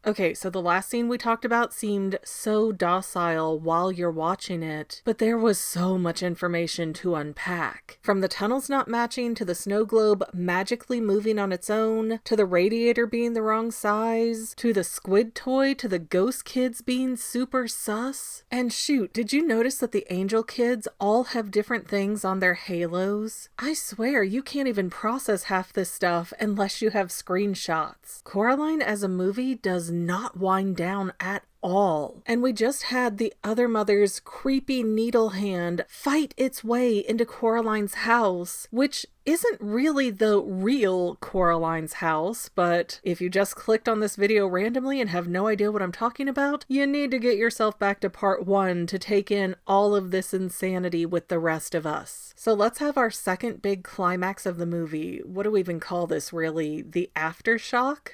Okay, so the last scene we talked about seemed so docile while you're watching it, but there was so much information to unpack. From the tunnels not matching, to the snow globe magically moving on its own, to the radiator being the wrong size, to the squid toy, to the ghost kids being super sus. And shoot, did you notice that the angel kids all have different things on their halos? I swear, you can't even process half this stuff unless you have screenshots. Coraline as a movie does not wind down at all. And we just had the other mother's creepy needle hand fight its way into Coraline's house, which isn't really the real Coraline's house, but if you just clicked on this video randomly and have no idea what I'm talking about, you need to get yourself back to part 1 to take in all of this insanity with the rest of us. So let's have our second big climax of the movie. What do we even call this, really? The aftershock?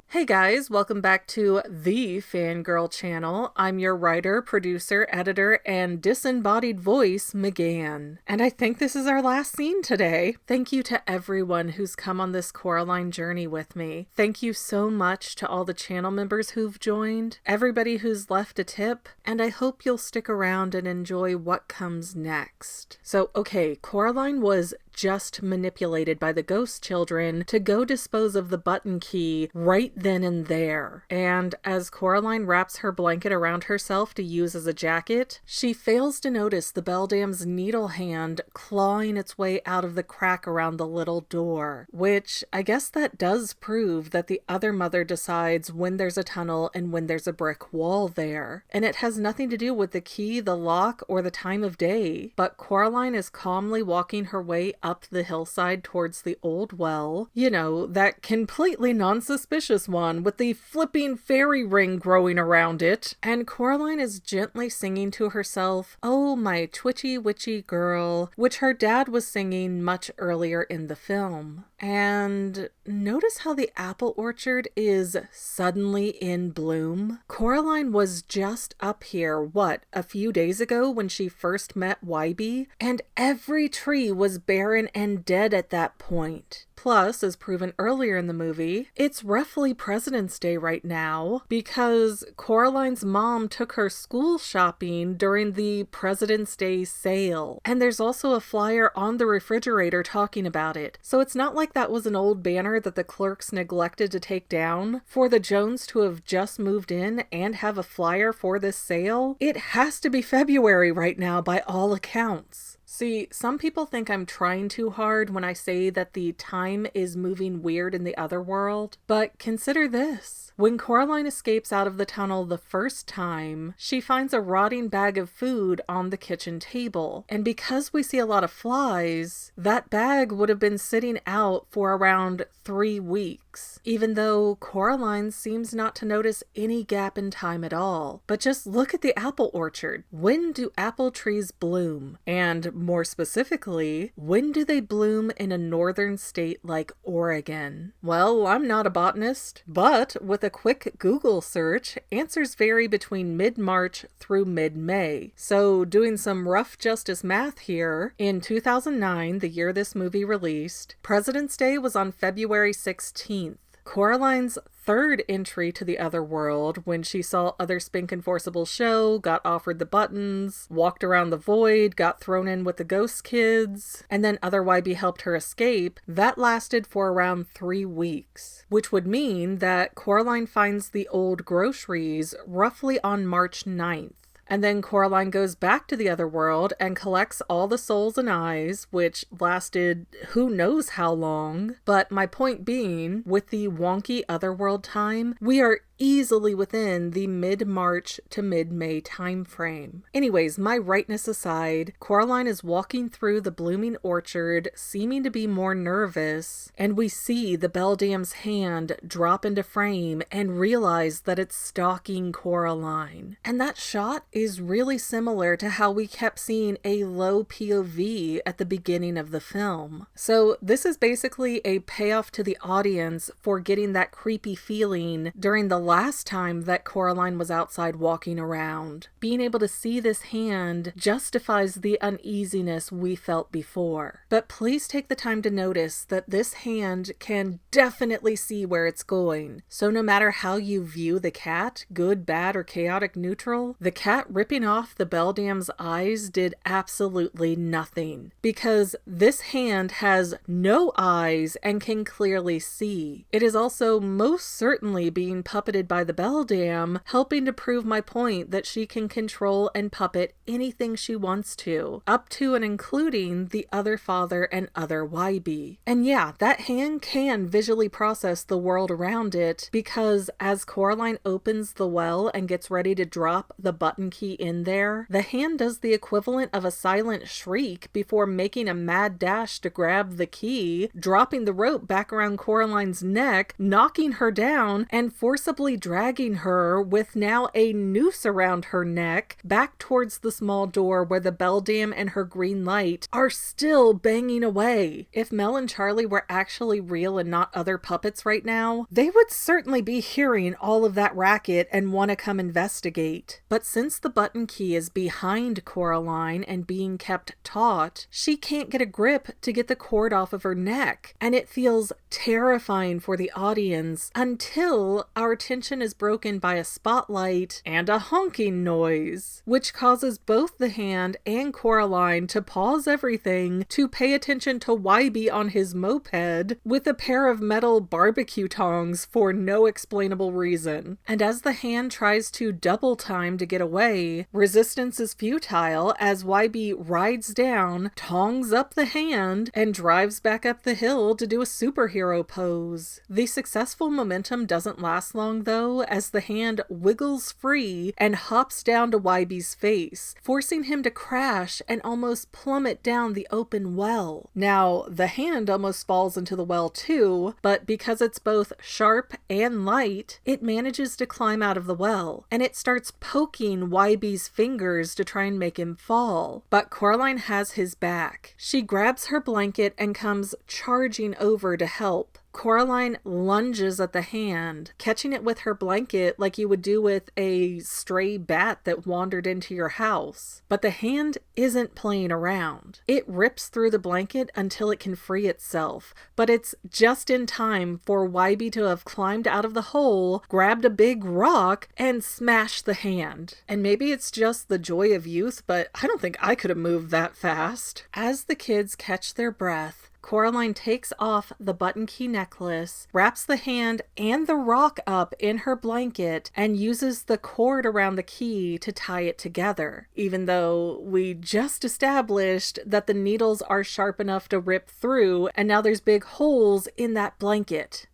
Hey guys, welcome back to the Fangirl channel. I'm your writer, producer, editor, and disembodied voice, McGann. And I think this is our last scene today. Thank you to everyone who's come on this Coraline journey with me. Thank you so much to all the channel members who've joined, everybody who's left a tip, and I hope you'll stick around and enjoy what comes next. So, okay, Coraline was just manipulated by the ghost children to go dispose of the button key right then and there. And as Coraline wraps her blanket around herself to use as a jacket, she fails to notice the Beldam's needle hand clawing its way out of the crack around the little door, which I guess that does prove that the other mother decides when there's a tunnel and when there's a brick wall there. And it has nothing to do with the key, the lock, or the time of day, but Coraline is calmly walking her way up the hillside towards the old well. You know, that completely non-suspicious one with the flipping fairy ring growing around it. And Coraline is gently singing to herself, "Oh, my twitchy witchy girl," which her dad was singing much earlier in the film. And notice how the apple orchard is suddenly in bloom. Coraline was just up here, what, a few days ago when she first met Wybie? And every tree was barren and dead at that point. Plus, as proven earlier in the movie, it's roughly President's Day right now because Coraline's mom took her school shopping during the President's Day sale. And there's also a flyer on the refrigerator talking about it. So it's not like that was an old banner that the clerks neglected to take down. For the Jones to have just moved in and have a flyer for this sale, it has to be February right now by all accounts. See, some people think I'm trying too hard when I say that the time is moving weird in the other world, but consider this. When Coraline escapes out of the tunnel the first time, she finds a rotting bag of food on the kitchen table. And because we see a lot of flies, that bag would have been sitting out for around 3 weeks, even though Coraline seems not to notice any gap in time at all. But just look at the apple orchard. When do apple trees bloom? And more specifically, when do they bloom in a northern state like Oregon? Well, I'm not a botanist, but with a quick Google search, answers vary between mid-March through mid-May. So doing some rough justice math here, in 2009, the year this movie released, President's Day was on February 16th. Coraline's third entry to the other world, when she saw other Spink and Forcible show, got offered the buttons, walked around the void, got thrown in with the ghost kids, and then other Wybie helped her escape, that lasted for around 3 weeks. Which would mean that Coraline finds the old groceries roughly on March 9th. And then Coraline goes back to the other world and collects all the souls and eyes, which lasted who knows how long. But my point being, with the wonky otherworld time, we are easily within the mid-March to mid-May time frame. Anyways, my rightness aside, Coraline is walking through the blooming orchard, seeming to be more nervous, and we see the Beldam's hand drop into frame and realize that it's stalking Coraline. And that shot is really similar to how we kept seeing a low POV at the beginning of the film. So this is basically a payoff to the audience for getting that creepy feeling during the last time that Coraline was outside walking around. Being able to see this hand justifies the uneasiness we felt before. But please take the time to notice that this hand can definitely see where it's going. So no matter how you view the cat, good, bad, or chaotic neutral, the cat ripping off the Beldam's eyes did absolutely nothing. Because this hand has no eyes and can clearly see. It is also most certainly being puppeted by the Beldam, helping to prove my point that she can control and puppet anything she wants to, up to and including the other father and other Wybie. And yeah, that hand can visually process the world around it, because as Coraline opens the well and gets ready to drop the button key in there, the hand does the equivalent of a silent shriek before making a mad dash to grab the key, dropping the rope back around Coraline's neck, knocking her down, and forcibly dragging her, with now a noose around her neck, back towards the small door where the Beldam and her green light are still banging away. If Mel and Charlie were actually real and not other puppets right now, they would certainly be hearing all of that racket and want to come investigate. But since the button key is behind Coraline and being kept taut, she can't get a grip to get the cord off of her neck, and it feels terrifying for the audience until our tension is broken by a spotlight and a honking noise, which causes both the hand and Coraline to pause everything to pay attention to Wybie on his moped with a pair of metal barbecue tongs for no explainable reason. And as the hand tries to double time to get away, resistance is futile as Wybie rides down, tongs up the hand, and drives back up the hill to do a superhero pose. The successful momentum doesn't last long though, as the hand wiggles free and hops down to Wybie's face, forcing him to crash and almost plummet down the open well. Now, the hand almost falls into the well too, but because it's both sharp and light, it manages to climb out of the well, and it starts poking Wybie's fingers to try and make him fall. But Coraline has his back. She grabs her blanket and comes charging over to help. Coraline lunges at the hand, catching it with her blanket like you would do with a stray bat that wandered into your house. But the hand isn't playing around. It rips through the blanket until it can free itself, but it's just in time for Wybie to have climbed out of the hole, grabbed a big rock, and smashed the hand. And maybe it's just the joy of youth, but I don't think I could have moved that fast. As the kids catch their breath, Coraline takes off the button key necklace, wraps the hand and the rock up in her blanket, and uses the cord around the key to tie it together, even though we just established that the needles are sharp enough to rip through, and now there's big holes in that blanket.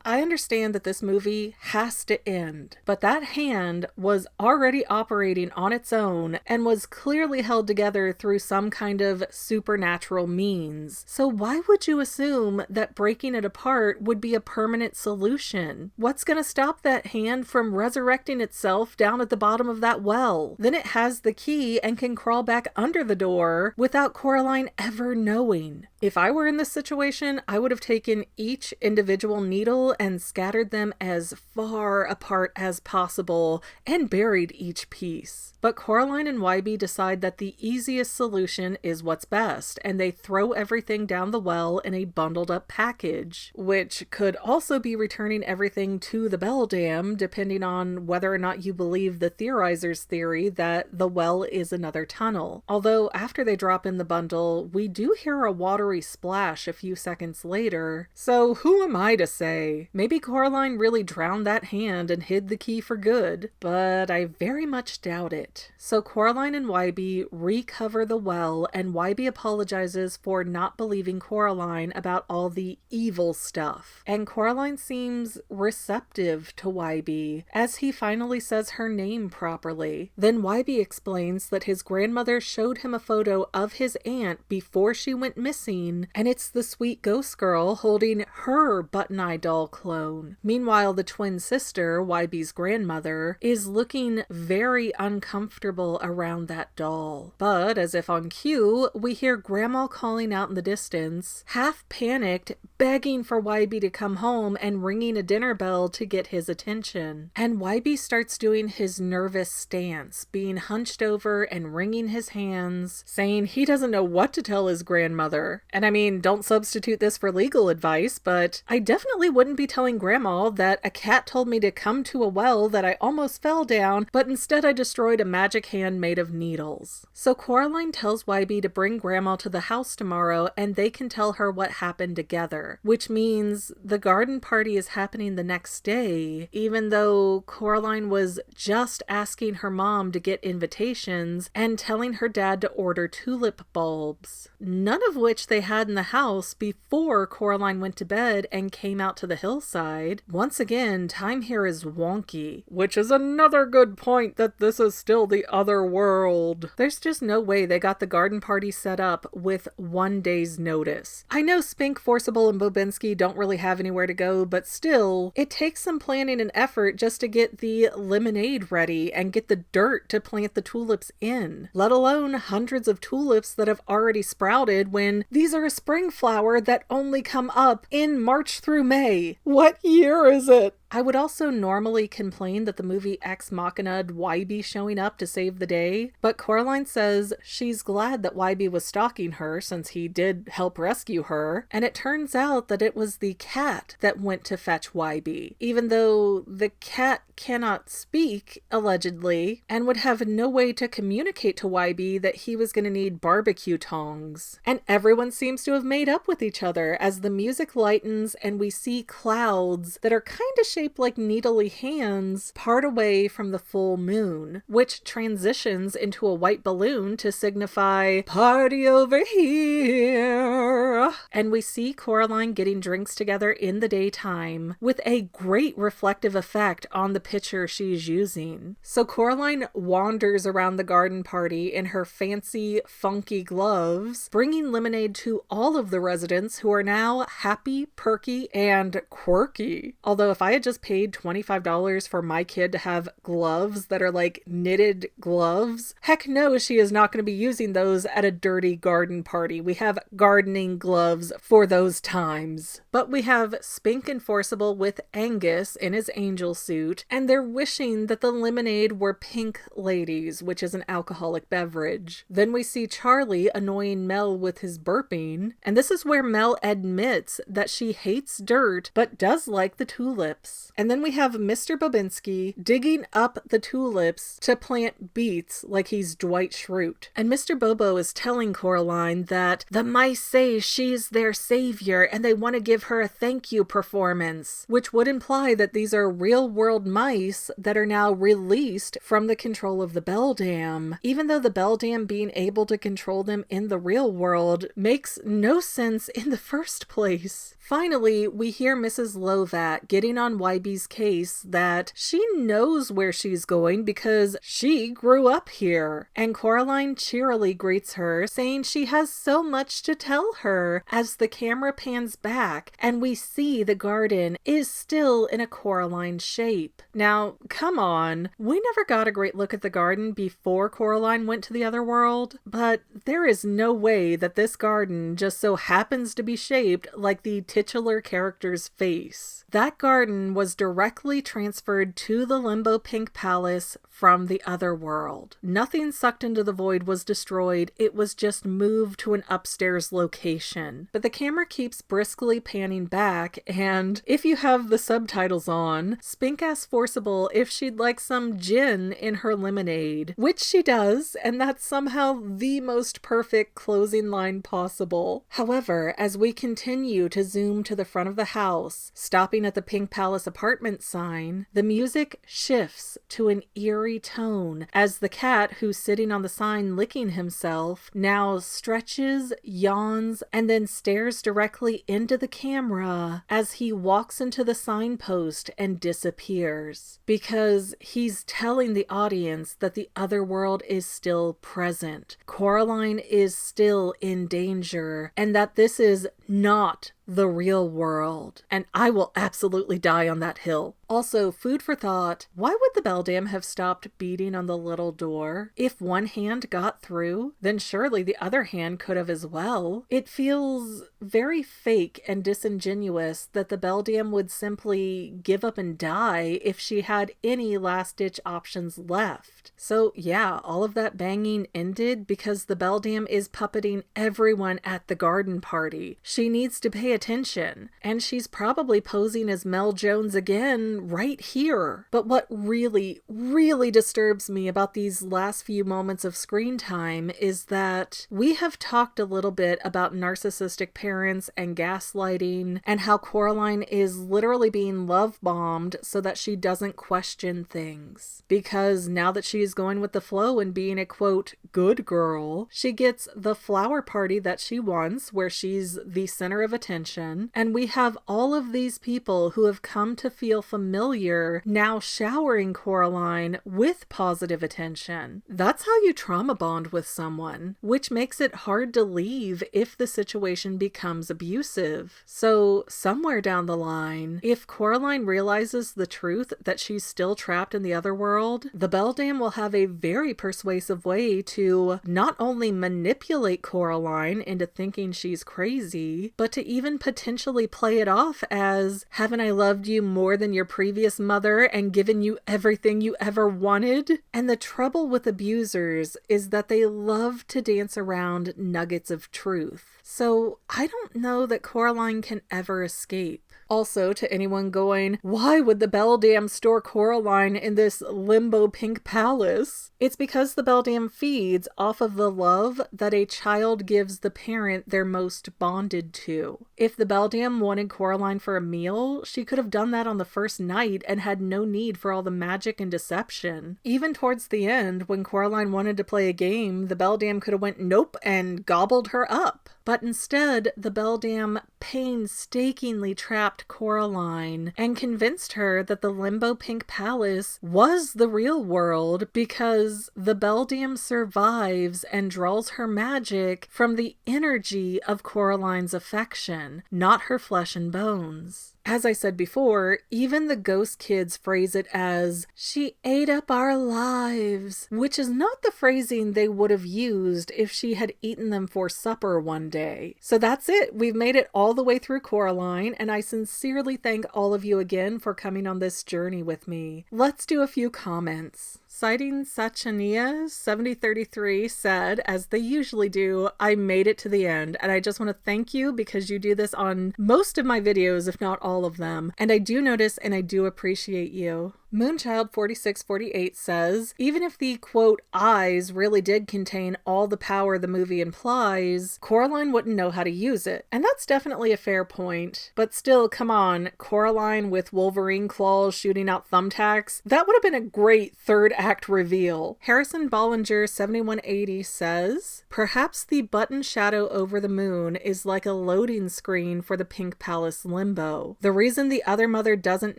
I understand that this movie has to end, but that hand was already operating on its own and was clearly held together through some kind of supernatural means. So why would you assume that breaking it apart would be a permanent solution? What's going to stop that hand from resurrecting itself down at the bottom of that well? Then it has the key and can crawl back under the door without Coraline ever knowing. If I were in this situation, I would have taken each individual needle and scattered them as far apart as possible and buried each piece. But Coraline and Wybie decide that the easiest solution is what's best, and they throw everything down the well in a bundled up package, which could also be returning everything to the Beldam, depending on whether or not you believe the theorizer's theory that the well is another tunnel. Although after they drop in the bundle, we do hear a watery splash a few seconds later, so who am I to say? Maybe Coraline really drowned that hand and hid the key for good, but I very much doubt it. So Coraline and Wybie recover the well, and Wybie apologizes for not believing Coraline about all the evil stuff. And Coraline seems receptive to Wybie, as he finally says her name properly. Then Wybie explains that his grandmother showed him a photo of his aunt before she went missing, and it's the sweet ghost girl holding her button-eye doll doll clone. Meanwhile, the twin sister, Wybie's grandmother, is looking very uncomfortable around that doll. But, as if on cue, we hear Grandma calling out in the distance, half panicked, begging for Wybie to come home and ringing a dinner bell to get his attention. And Wybie starts doing his nervous stance, being hunched over and wringing his hands, saying he doesn't know what to tell his grandmother. And I mean, don't substitute this for legal advice, but I definitely wouldn't be telling Grandma that a cat told me to come to a well that I almost fell down, but instead I destroyed a magic hand made of needles. So Coraline tells Wybie to bring Grandma to the house tomorrow and they can tell her what happened together, which means the garden party is happening the next day, even though Coraline was just asking her mom to get invitations and telling her dad to order tulip bulbs, none of which they had in the house before Coraline went to bed and came out to the hillside. Once again, time here is wonky, which is another good point that this is still the other world. There's just no way they got the garden party set up with 1 day's notice. I know Spink, Forcible, and Bobinski don't really have anywhere to go, but still, it takes some planning and effort just to get the lemonade ready and get the dirt to plant the tulips in, let alone hundreds of tulips that have already sprouted when these are a spring flower that only come up in March through May. What year is it? I would also normally complain that the movie Ex Machina'd Wybie showing up to save the day, but Coraline says she's glad that Wybie was stalking her since he did help rescue her, and it turns out that it was the cat that went to fetch Wybie, even though the cat cannot speak, allegedly, and would have no way to communicate to Wybie that he was going to need barbecue tongs. And everyone seems to have made up with each other as the music lightens and we see clouds that are kind of shaped like needly hands part away from the full moon, which transitions into a white balloon to signify party over here. And we see Coraline getting drinks together in the daytime with a great reflective effect on the picture she's using. So Coraline wanders around the garden party in her fancy, funky gloves, bringing lemonade to all of the residents who are now happy, perky, and quirky. Although if I had just paid $25 for my kid to have gloves that are like knitted gloves, heck no, she is not going to be using those at a dirty garden party. We have gardening gloves for those times. But we have Spink and Forcible with Angus in his angel suit, and they're wishing that the lemonade were pink ladies, which is an alcoholic beverage. Then we see Charlie annoying Mel with his burping, and this is where Mel admits that she hates dirt but does like the tulips. And then we have Mr. Bobinski digging up the tulips to plant beets like he's Dwight Schrute. And Mr. Bobo is telling Coraline that the mice say she's their savior and they want to give her a thank you performance, which would imply that these are real world mice that are now released from the control of the Beldam, even though the Beldam being able to control them in the real world makes no sense in the first place. Finally, we hear Mrs. Lovat getting on Wybie's case that she knows where she's going because she grew up here. And Coraline cheerily greets her, saying she has so much to tell her as the camera pans back and we see the garden is still in a Coraline shape. Now, come on, we never got a great look at the garden before Coraline went to the other world, but there is no way that this garden just so happens to be shaped like the titular character's face. That garden was directly transferred to the Limbo Pink Palace from the other world. Nothing sucked into the void was destroyed, it was just moved to an upstairs location. But the camera keeps briskly panning back, and if you have the subtitles on, Spink asks Forcible if she'd like some gin in her lemonade, which she does, and that's somehow the most perfect closing line possible. However, as we continue to zoom to the front of the house, stopping at the Pink Palace apartment sign, the music shifts to an eerie eerie tone as the cat who's sitting on the sign licking himself now stretches, yawns, and then stares directly into the camera as he walks into the signpost and disappears. Because he's telling the audience that the other world is still present. Coraline is still in danger, and that this is not the real world. And I will absolutely die on that hill. Also, food for thought, why would the Beldam have stopped beating on the little door? If one hand got through, then surely the other hand could have as well. It feels very fake and disingenuous that the Beldam would simply give up and die if she had any last-ditch options left. So yeah, all of that banging ended because the Beldam is puppeting everyone at the garden party. She needs to pay attention, and she's probably posing as Mel Jones again right here. But what really, really disturbs me about these last few moments of screen time is that we have talked a little bit about narcissistic parents and gaslighting, and how Coraline is literally being love-bombed so that she doesn't question things. Because now that she is going with the flow and being a, quote, good girl, she gets the flower party that she wants, where she's the center of attention, and we have all of these people who have come to feel familiar now showering Coraline with positive attention. That's how you trauma bond with someone, which makes it hard to leave if the situation becomes abusive. So somewhere down the line, if Coraline realizes the truth that she's still trapped in the other world, the Beldam will have a very persuasive way to not only manipulate Coraline into thinking she's crazy, but to even potentially play it off as, haven't I loved you more than your previous mother and given you everything you ever wanted? And the trouble with abusers is that they love to dance around nuggets of truth. So I don't know that Coraline can ever escape. Also, to anyone going, why would the Beldam store Coraline in this limbo pink palace? It's because the Beldam feeds off of the love that a child gives the parent they're most bonded to. If the Beldam wanted Coraline for a meal, she could have done that on the first night and had no need for all the magic and deception. Even towards the end, when Coraline wanted to play a game, the Beldam could have went nope and gobbled her up. But instead, the Beldam painstakingly trapped Coraline and convinced her that the Limbo Pink Palace was the real world because the Beldam survives and draws her magic from the energy of Coraline's affection, not her flesh and bones. As I said before, even the ghost kids phrase it as, she ate up our lives, which is not the phrasing they would have used if she had eaten them for supper one day. So that's it. We've made it all the way through Coraline, and I sincerely thank all of you again for coming on this journey with me. Let's do a few comments. Citing Sachania 7033 said, as they usually do, I made it to the end, and I just want to thank you because you do this on most of my videos, if not all of them, and I do notice and I do appreciate you. Moonchild4648 says, even if the, quote, eyes really did contain all the power the movie implies, Coraline wouldn't know how to use it. And that's definitely a fair point. But still, come on, Coraline with Wolverine claws shooting out thumbtacks? That would have been a great third act reveal. Harrison Bollinger 7180 says, perhaps the button shadow over the moon is like a loading screen for the Pink Palace limbo. The reason the other mother doesn't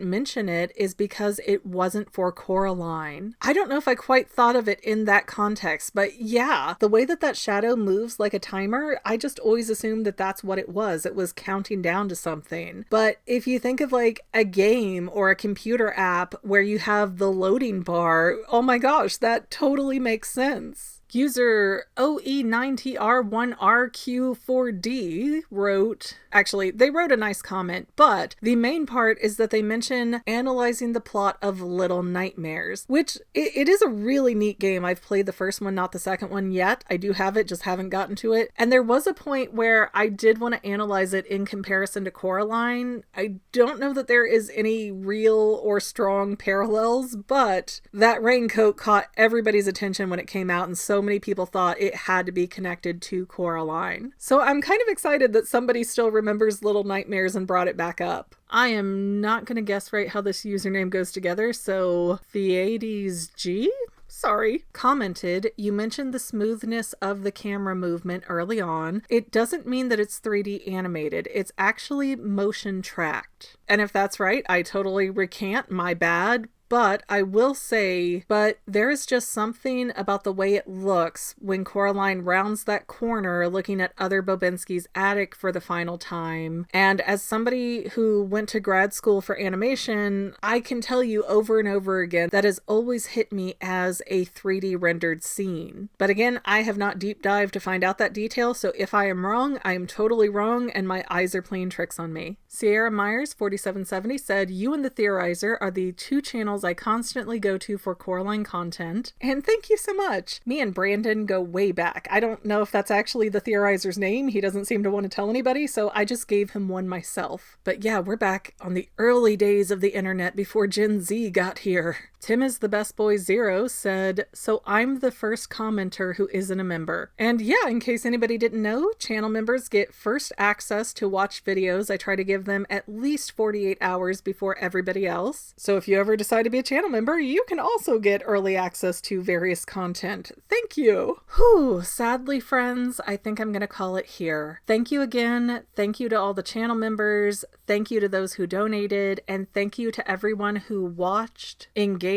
mention it is because it wasn't for Coraline. I don't know if I quite thought of it in that context, but yeah, the way that shadow moves like a timer, I just always assumed that that's what it was. It was counting down to something. But if you think of like a game or a computer app where you have the loading bar, oh my gosh, that totally makes sense. User OE9TR1RQ4D wrote, actually, they wrote a nice comment, but the main part is that they mention analyzing the plot of Little Nightmares, which it is a really neat game. I've played the first one, not the second one yet. I do have it, just haven't gotten to it. And there was a point where I did want to analyze it in comparison to Coraline. I don't know that there is any real or strong parallels, but that raincoat caught everybody's attention when it came out, and so so many people thought it had to be connected to Coraline. So I'm kind of excited that somebody still remembers Little Nightmares and brought it back up. I am not going to guess right how this username goes together, so Theades G? Sorry. Commented, you mentioned the smoothness of the camera movement early on. It doesn't mean that it's 3D animated. It's actually motion tracked. And if that's right, I totally recant, my bad. But I will say, there is just something about the way it looks when Coraline rounds that corner looking at Other Bobinsky's attic for the final time. And as somebody who went to grad school for animation, I can tell you over and over again that has always hit me as a 3D rendered scene. But again, I have not deep dived to find out that detail, so if I am wrong, I am totally wrong and my eyes are playing tricks on me. Sierra Myers 4770 said, you and the Theorizer are the two channels I constantly go to for Coraline content, and thank you so much. Me and Brandon go way back. I don't know if that's actually the Theorizer's name. He doesn't seem to want to tell anybody, so I just gave him one myself. But yeah, we're back on the early days of the internet before Gen Z got here. Tim is the best boy 0 said, so I'm the first commenter who isn't a member. And yeah, in case anybody didn't know, channel members get first access to watch videos. I try to give them at least 48 hours before everybody else. So if you ever decide to be a channel member, you can also get early access to various content. Thank you. Whew, sadly, friends, I think I'm going to call it here. Thank you again. Thank you to all the channel members. Thank you to those who donated. And thank you to everyone who watched, engaged,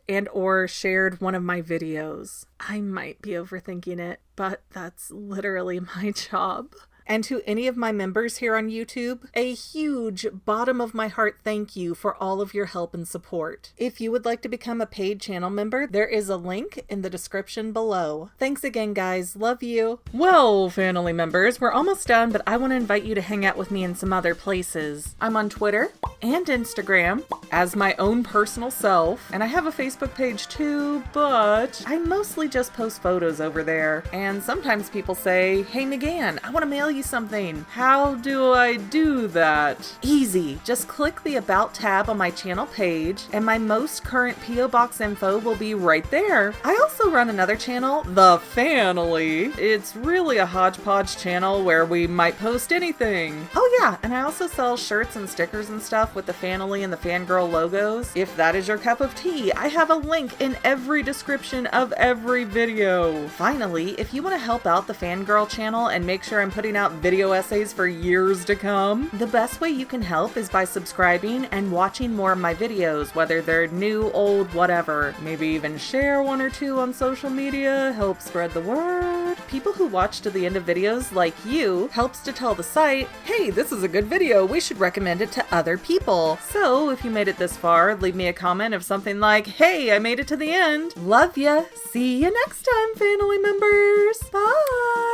and or shared one of my videos. I might be overthinking it, but that's literally my job. And to any of my members here on YouTube, a huge bottom of my heart thank you for all of your help and support. If you would like to become a paid channel member, there is a link in the description below. Thanks again, guys. Love you. Well, family members, we're almost done, but I want to invite you to hang out with me in some other places. I'm on Twitter and Instagram as my own personal self, and I have a Facebook page too, but I mostly just post photos over there. And sometimes people say, hey, McGann, I want to mail you something. How do I do that? Easy. Just click the About tab on my channel page and my most current P.O. Box info will be right there. I also run another channel, The Family. It's really a hodgepodge channel where we might post anything. Oh yeah, and I also sell shirts and stickers and stuff with the Family and the Fangirl logos. If that is your cup of tea, I have a link in every description of every video. Finally, if you want to help out the Fangirl channel and make sure I'm putting out video essays for years to come, the best way you can help is by subscribing and watching more of my videos, whether they're new, old, whatever. Maybe even share one or two on social media, help spread the word. People who watch to the end of videos, like you, helps to tell the site, hey, this is a good video, we should recommend it to other people. So if you made it this far, leave me a comment of something like, hey, I made it to the end. Love ya. See you next time, family members. Bye.